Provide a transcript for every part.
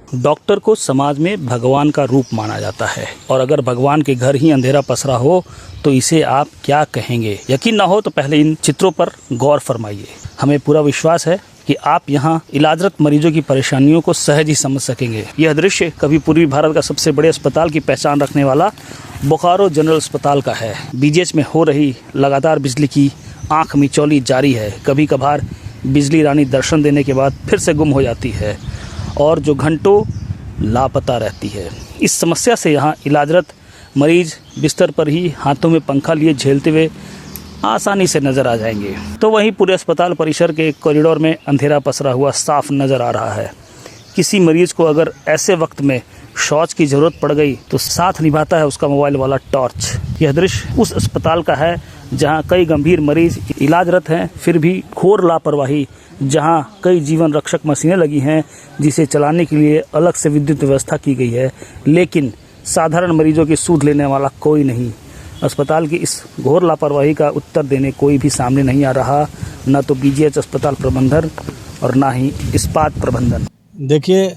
Doctor को समाज में भगवान का रूप माना जाता है और अगर भगवान के घर ही अंधेरा पसरा हो तो इसे आप क्या कहेंगे। यकीन ना हो तो पहले इन चित्रों पर गौर फरमाइए। हमें पूरा विश्वास है कि आप यहाँ इलाजरत मरीजों की परेशानियों को सहज ही समझ सकेंगे। यह दृश्य कभी पूर्वी भारत का सबसे बड़े अस्पताल की पहचान रखने वाला बोकारो जनरल अस्पताल का है। बीजीएच में हो रही लगातार बिजली की आंख मिचौली जारी है। कभी कभार बिजली रानी दर्शन देने के बाद फिर से गुम हो जाती है और जो घंटों लापता रहती है। इस समस्या से यहाँ इलाजरत मरीज बिस्तर पर ही हाथों में पंखा लिए झेलते हुए आसानी से नज़र आ जाएंगे। तो वहीं पूरे अस्पताल परिसर के कॉरिडोर में अंधेरा पसरा हुआ साफ नज़र आ रहा है। किसी मरीज को अगर ऐसे वक्त में शौच की ज़रूरत पड़ गई तो साथ निभाता है उसका मोबाइल वाला टॉर्च। यह दृश्य उस अस्पताल का है जहां कई गंभीर मरीज इलाजरत हैं, फिर भी घोर लापरवाही, जहां कई जीवन रक्षक मशीनें लगी हैं जिसे चलाने के लिए अलग से विद्युत व्यवस्था की गई है, लेकिन साधारण मरीजों की सूध लेने वाला कोई नहीं। अस्पताल की इस घोर लापरवाही का उत्तर देने कोई भी सामने नहीं आ रहा, न तो बीजीएच अस्पताल प्रबंधन और ना ही इस्पात प्रबंधन। देखिए,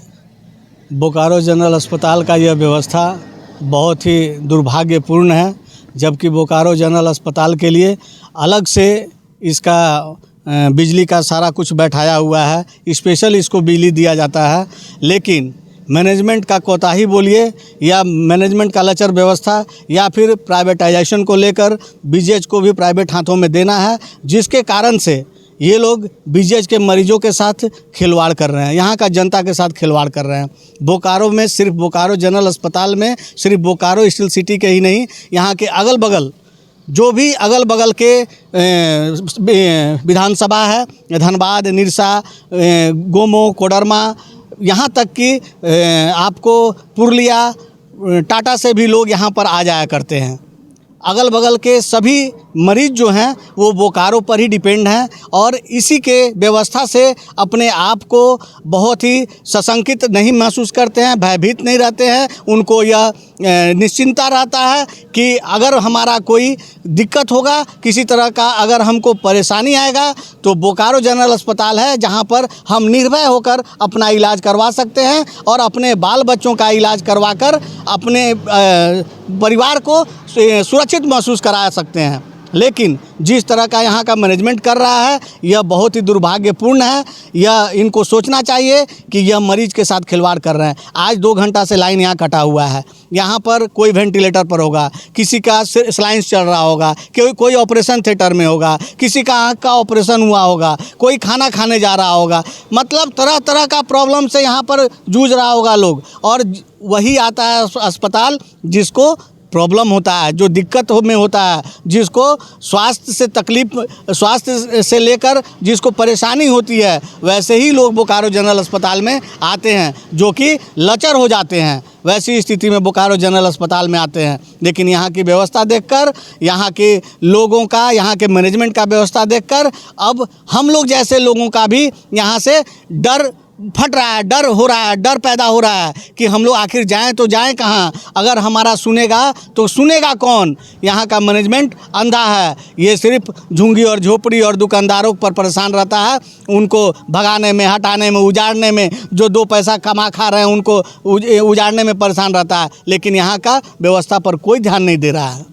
बोकारो जनरल अस्पताल का यह व्यवस्था बहुत ही दुर्भाग्यपूर्ण है, जबकि बोकारो जनरल अस्पताल के लिए अलग से इसका बिजली का सारा कुछ बैठाया हुआ है, स्पेशल इसको बिजली दिया जाता है। लेकिन मैनेजमेंट का कोताही बोलिए या मैनेजमेंट का लचर व्यवस्था या फिर प्राइवेटाइजेशन को लेकर बीजीएच को भी प्राइवेट हाथों में देना है, जिसके कारण से ये लोग बीजीएच के मरीजों के साथ खिलवाड़ कर रहे हैं, यहाँ का जनता के साथ खिलवाड़ कर रहे हैं। बोकारो में सिर्फ बोकारो जनरल अस्पताल में सिर्फ बोकारो स्टील सिटी के ही नहीं, यहाँ के अगल बगल जो भी अगल बगल के विधानसभा है, धनबाद, निरसा, गोमो, कोडरमा, यहाँ तक कि आपको पुरुलिया, टाटा से भी लोग यहाँ पर आ जाया करते हैं। अगल बगल के सभी मरीज जो हैं वो बोकारो पर ही डिपेंड हैं और इसी के व्यवस्था से अपने आप को बहुत ही सशंकित नहीं महसूस करते हैं, भयभीत नहीं रहते हैं। उनको यह निश्चिंता रहता है कि अगर हमारा कोई दिक्कत होगा, किसी तरह का अगर हमको परेशानी आएगा तो बोकारो जनरल अस्पताल है जहां पर हम निर्भय होकर अपना इलाज करवा सकते हैं और अपने बाल बच्चों का इलाज करवाकर अपने परिवार को सुरक्षित महसूस करा सकते हैं। लेकिन जिस तरह का यहाँ का मैनेजमेंट कर रहा है यह बहुत ही दुर्भाग्यपूर्ण है। यह इनको सोचना चाहिए कि यह मरीज के साथ खिलवाड़ कर रहे हैं। आज 2 घंटा से लाइन यहाँ कटा हुआ है। यहाँ पर कोई वेंटिलेटर पर होगा, किसी का स्लाइंस चल रहा होगा, कोई ऑपरेशन थिएटर में होगा, किसी का आँख का ऑपरेशन हुआ होगा, कोई खाना खाने जा रहा होगा। मतलब तरह तरह का प्रॉब्लम से यहाँ पर जूझ रहा होगा लोग, और वही आता है अस्पताल जिसको प्रॉब्लम होता है, जो दिक्कत में होता है, जिसको स्वास्थ्य से लेकर जिसको परेशानी होती है, वैसे ही लोग बोकारो जनरल अस्पताल में आते हैं जो कि लचर हो जाते हैं। वैसी स्थिति में बोकारो जनरल अस्पताल में आते हैं। लेकिन यहाँ की व्यवस्था देखकर, यहाँ के लोगों का, यहाँ के मैनेजमेंट का व्यवस्था देखकर अब हम लोग जैसे लोगों का भी यहाँ से डर फट रहा है, डर हो रहा है, डर पैदा हो रहा है कि हम लोग आखिर जाएं तो जाएं कहाँ। अगर हमारा सुनेगा तो सुनेगा कौन। यहाँ का मैनेजमेंट अंधा है, ये सिर्फ झुंगी और झोपड़ी और दुकानदारों पर परेशान रहता है। उनको भगाने में, हटाने में, उजाड़ने में, जो 2 पैसा कमा खा रहे हैं उनको उजाड़ने में परेशान रहता है। लेकिन यहाँ का व्यवस्था पर कोई ध्यान नहीं दे रहा है।